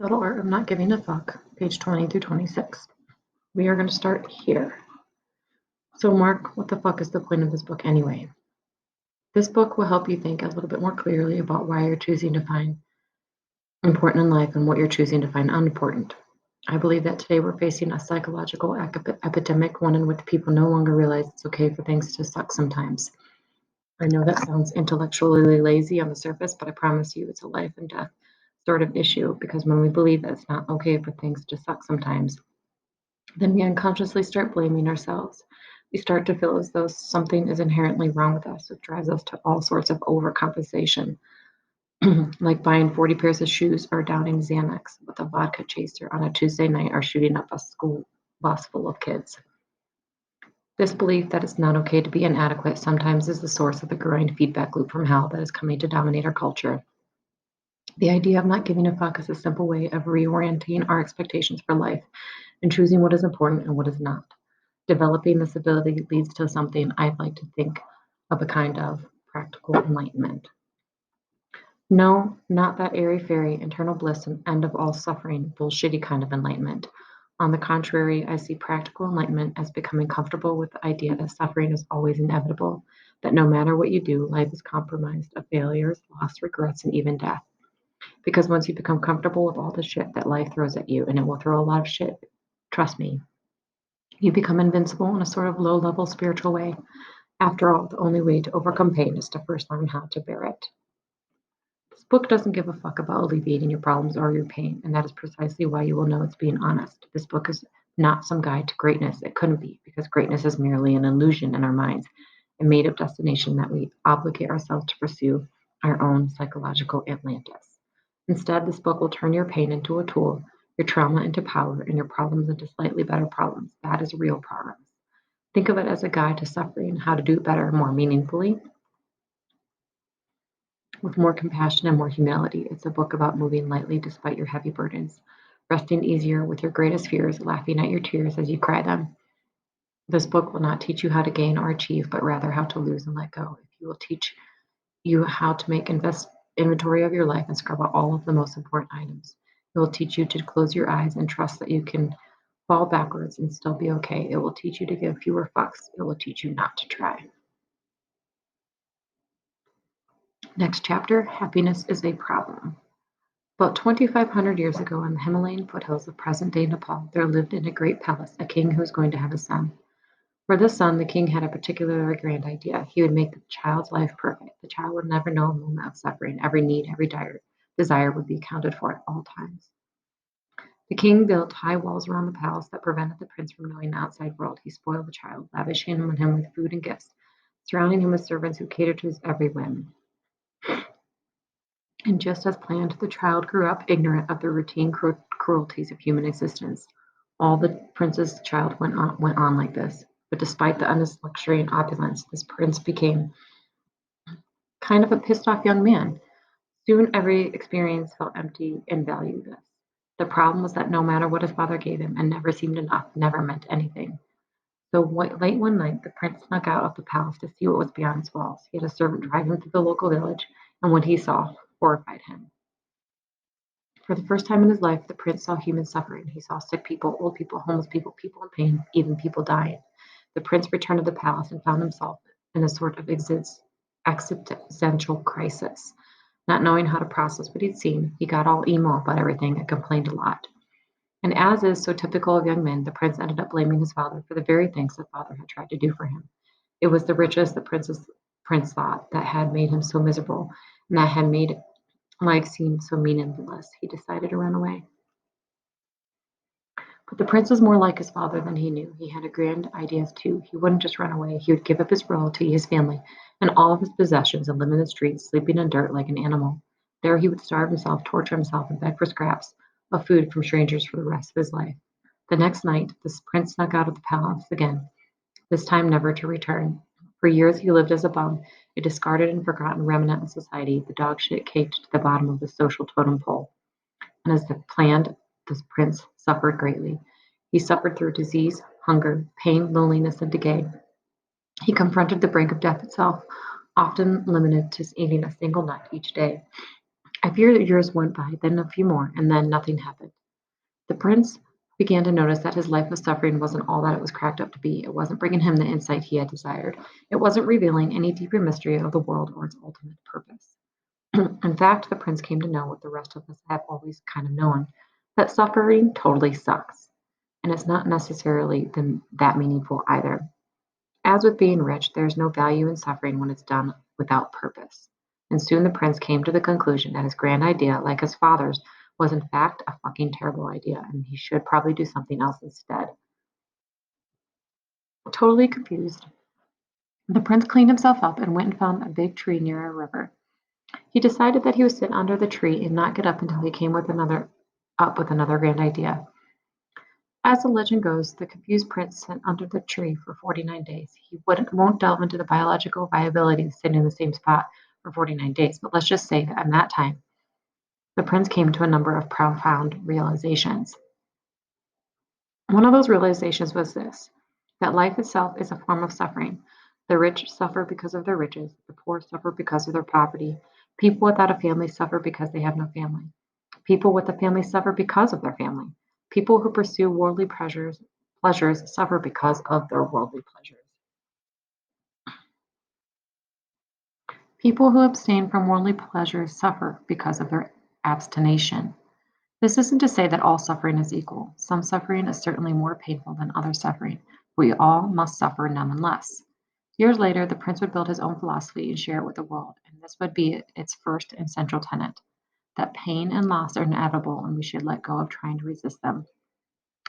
Subtle Art of Not Giving a Fuck, page 20 through 26. We are going to start here. So, Mark, what the fuck is the point of this book anyway? This book will help you think a little bit more clearly about why you're choosing to find important in life and what you're choosing to find unimportant. I believe that today we're facing a psychological epidemic, one in which people no longer realize it's okay for things to suck sometimes. I know that sounds intellectually lazy on the surface, but I promise you it's a life and death sort of issue, because when we believe that it's not okay for things to suck sometimes, then we unconsciously start blaming ourselves. We start to feel as though something is inherently wrong with us, which drives us to all sorts of overcompensation, like buying 40 pairs of shoes or downing Xanax with a vodka chaser on a Tuesday night or shooting up a school bus full of kids. This belief that it's not okay to be inadequate sometimes is the source of the growing feedback loop from hell that is coming to dominate our culture. The idea of not giving a fuck is a simple way of reorienting our expectations for life and choosing what is important and what is not. Developing this ability leads to something I'd like to think of a kind of practical enlightenment. No, not that airy-fairy, eternal bliss and end of all suffering, bullshitty kind of enlightenment. On the contrary, I see practical enlightenment as becoming comfortable with the idea that suffering is always inevitable, that no matter what you do, life is compromised of failures, loss, regrets, and even death. Because once you become comfortable with all the shit that life throws at you, and it will throw a lot of shit, trust me, you become invincible in a sort of low-level spiritual way. After all, the only way to overcome pain is to first learn how to bear it. This book doesn't give a fuck about alleviating your problems or your pain, and that is precisely why you will know it's being honest. This book is not some guide to greatness. It couldn't be, because greatness is merely an illusion in our minds, a made-up destination that we obligate ourselves to pursue, our own psychological Atlantis. Instead, this book will turn your pain into a tool, your trauma into power, and your problems into slightly better problems. That is real progress. Think of it as a guide to suffering, how to do it better, more meaningfully, with more compassion and more humility. It's a book about moving lightly despite your heavy burdens, resting easier with your greatest fears, laughing at your tears as you cry them. This book will not teach you how to gain or achieve, but rather how to lose and let go. It will teach you how to make inventory of your life and scrub out all of the most important items. It will teach you to close your eyes and trust that you can fall backwards and still be okay. It will teach you to give fewer fucks. It will teach you not to try. Next chapter, happiness is a problem. About 2,500 years ago, in the Himalayan foothills of present-day Nepal, there lived in a great palace a king who was going to have a son. For this son, the king had a particularly grand idea. He would make the child's life perfect. The child would never know a moment of suffering. Every need, every desire would be accounted for at all times. The king built high walls around the palace that prevented the prince from knowing the outside world. He spoiled the child, lavishing him with food and gifts, surrounding him with servants who catered to his every whim. And just as planned, the child grew up ignorant of the routine cruelties of human existence. All the prince's child went on like this. But despite the endless luxury and opulence, this prince became kind of a pissed off young man. Soon every experience felt empty and valueless. The problem was that no matter what his father gave him, and never seemed enough, never meant anything. So late one night, the prince snuck out of the palace to see what was beyond its walls. He had a servant drive him through the local village, and what he saw horrified him. For the first time in his life, the prince saw human suffering. He saw sick people, old people, homeless people, people in pain, even people dying. The prince returned to the palace and found himself in a sort of existential crisis. Not knowing how to process what he'd seen, he got all emo about everything and complained a lot. And as is so typical of young men, the prince ended up blaming his father for the very things the father had tried to do for him. It was the riches the prince thought that had made him so miserable, and that had made life seem so meaningless. He decided to run away. But the prince was more like his father than he knew. He had grand ideas too. He wouldn't just run away. He would give up his royalty, his family, and all of his possessions and live in the streets, sleeping in dirt like an animal. There he would starve himself, torture himself, and beg for scraps of food from strangers for the rest of his life. The next night, the prince snuck out of the palace again, this time never to return. For years he lived as a bum, a discarded and forgotten remnant of society, the dog shit caked to the bottom of the social totem pole. And as planned, the prince suffered greatly. He suffered through disease, hunger, pain, loneliness, and decay. He confronted the brink of death itself, often limited to eating a single nut each day. A few years went by, then a few more, and then nothing happened. The prince began to notice that his life of suffering wasn't all that it was cracked up to be. It wasn't bringing him the insight he had desired. It wasn't revealing any deeper mystery of the world or its ultimate purpose. In fact, the prince came to know what the rest of us have always kind of known, that suffering totally sucks. And it's not necessarily that meaningful either. As with being rich, there is no value in suffering when it's done without purpose. And soon the prince came to the conclusion that his grand idea, like his father's, was in fact a fucking terrible idea, and he should probably do something else instead. Totally confused, the prince cleaned himself up and went and found a big tree near a river. He decided that he would sit under the tree and not get up until he came up with another grand idea. As the legend goes, the confused prince sat under the tree for 49 days. He won't delve into the biological viability of sitting in the same spot for 49 days, but let's just say that in that time, the prince came to a number of profound realizations. One of those realizations was this, that life itself is a form of suffering. The rich suffer because of their riches, the poor suffer because of their poverty. People without a family suffer because they have no family. People with a family suffer because of their family. People who pursue worldly pleasures suffer because of their worldly pleasures. People who abstain from worldly pleasures suffer because of their abstination. This isn't to say that all suffering is equal. Some suffering is certainly more painful than other suffering. We all must suffer nonetheless. Years later, the prince would build his own philosophy and share it with the world, and this would be its first and central tenet, that pain and loss are inevitable and we should let go of trying to resist them.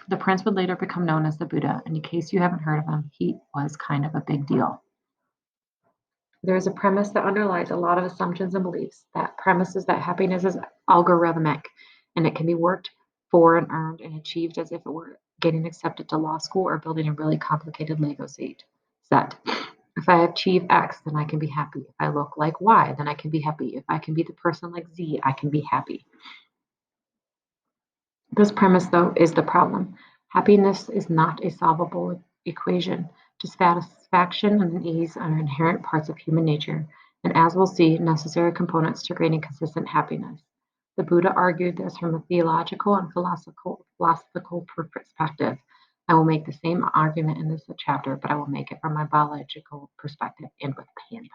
The prince would later become known as the Buddha, and in case you haven't heard of him, he was kind of a big deal. There is a premise that underlies a lot of assumptions and beliefs. That premise is that happiness is algorithmic and it can be worked for and earned and achieved as if it were getting accepted to law school or building a really complicated Lego set. If I achieve X, then I can be happy. If I look like Y, then I can be happy. If I can be the person like Z, I can be happy. This premise, though, is the problem. Happiness is not a solvable equation. Dissatisfaction and unease are inherent parts of human nature, and as we'll see, necessary components to creating consistent happiness. The Buddha argued this from a theological and philosophical perspective. I will make the same argument in this chapter, but I will make it from my biological perspective and with pain.